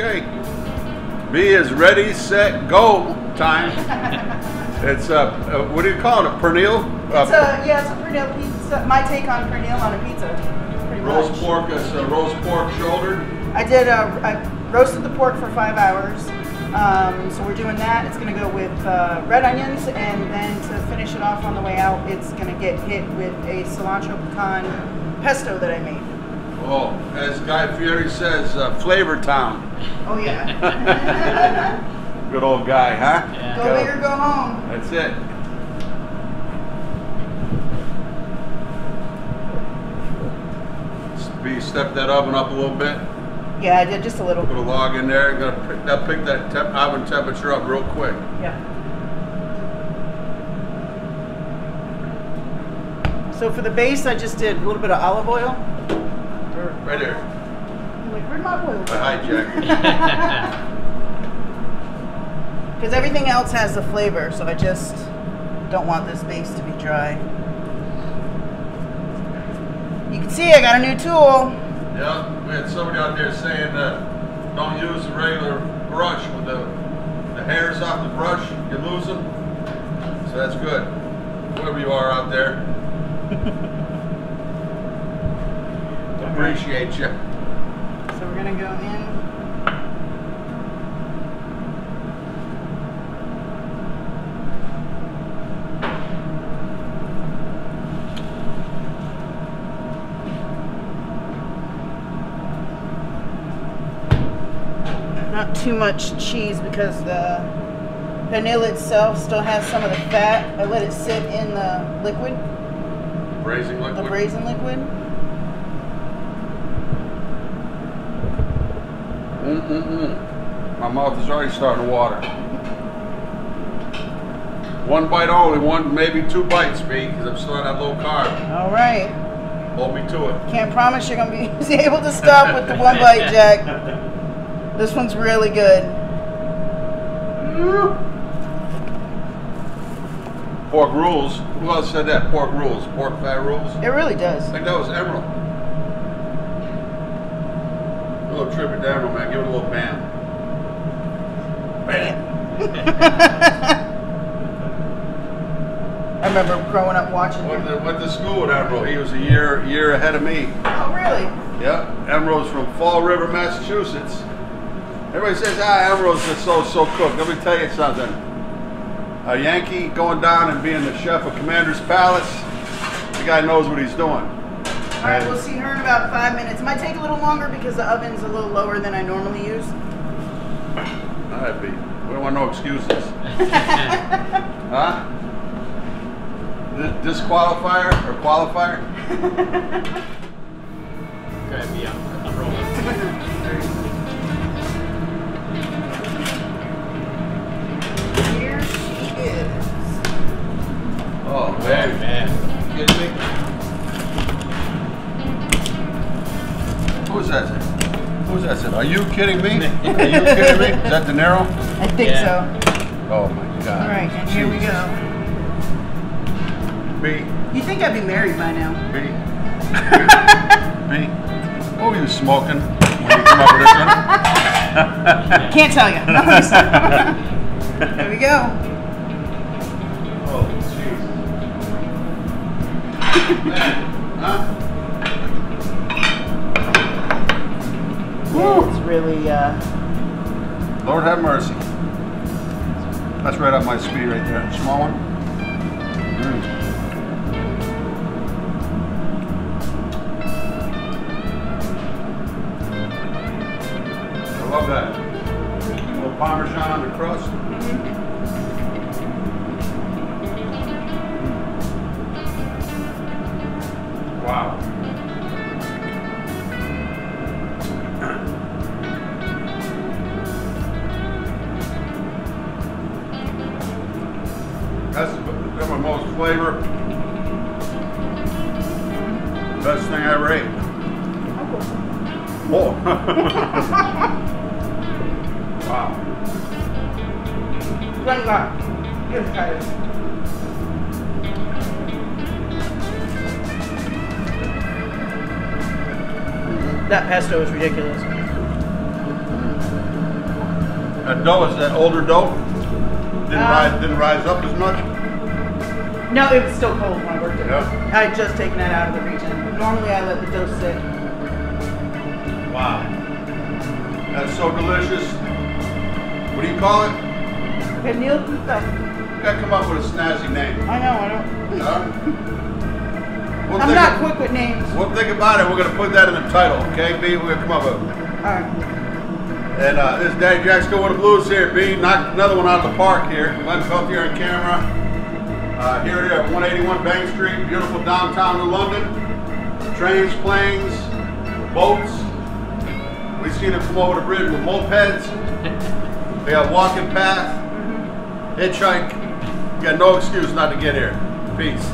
Okay. B is ready, set, go time. It's what do you call it? A pernil? Yeah, it's a Pernil Pizza. My take on Pernil on a pizza. Pretty roast much. pork is roast pork shoulder. I roasted the pork for 5 hours. So we're doing that. It's going to go with red onions, and then to finish it off on the way out, it's going to get hit with a cilantro pecan pesto that I made. Oh, as Guy Fieri says, Flavor Town. Oh yeah. Good old guy, huh? Yeah. Go big or go home. That's it. B, step that oven up a little bit. Yeah, I did just a little. Put a log in there. Gonna pick that oven temperature up real quick. Yeah. So for the base, I just did a little bit of olive oil. Right there. I'm like, where'd my oil go? I hijacked. Because everything else has the flavor, so I just don't want this base to be dry. You can see I got a new tool. Yeah, we had somebody out there saying don't use the regular brush with the hairs off the brush, you lose them. So that's good. Whoever you are out there. Appreciate you. So we're gonna go in. Not too much cheese because the pernil itself still has some of the fat. I let it sit in the liquid. Braising liquid? The braising liquid. My mouth is already starting to water. One bite only, maybe 2 bites, B, because I'm still on that low carb. All right. Hold me to it. Can't promise you're going to be able to stop with the 1 bite, Jack. This one's really good. Pork rules. Who else said that? Pork rules. Pork fat rules. It really does. I think that was Emerald. A little tribute to Emerald, man. Give it a little bam. Bam. I remember growing up watching him. Went to school with Emerald. He was a year ahead of me. Oh, really? Yep. Emerald's from Fall River, Massachusetts. Everybody says, Emerald's just so cooked. Let me tell you something. A Yankee going down and being the chef of Commander's Palace, the guy knows what he's doing. All right, we'll see her in about 5 minutes. It might take a little longer because the oven's a little lower than I normally use. All right, B. We don't want no excuses. Huh? Disqualifier or qualifier? Okay, yeah, I'm rolling. Here she is. Oh, man. Man. You kidding me? Who's that? Who's that? Are you kidding me? Are you kidding me? Is that De Niro? I think so. Oh my God. All right, and here we go. B. You think I'd be married by now? B. B. What were you smoking when you come up with this one? Can't tell you. There we go. Oh, jeez. Man, huh? Yeah, it's really, Lord have mercy. That's right up my speed right there. Small one. I love that. A little Parmesan on the crust. Wow. That's my most flavor. Best thing I ever ate. Oh. Wow. Thank God. Here's the try this. That pesto is ridiculous. That dough is that older dough? Didn't rise up as much? No, it was still cold when I worked it. Yeah. I had just taken that out of the region. Normally I let the dough sit. Wow. That's so delicious. What do you call it? Pernil Pizza. You gotta come up with a snazzy name. I know, I don't. I'm not quick with names. One thing about it, we're gonna put that in the title, okay, B? We're gonna come up with it. Alright. And this is Daddy Jack's Go with the Blues here, B. Knocked another one out of the park here. Glenn Pelt here on camera. Here we are, 181 Bank Street, beautiful downtown New London. Trains, planes, boats. We've seen them come over the bridge with mopeds. We have walking path, hitchhike. You got no excuse not to get here. Peace.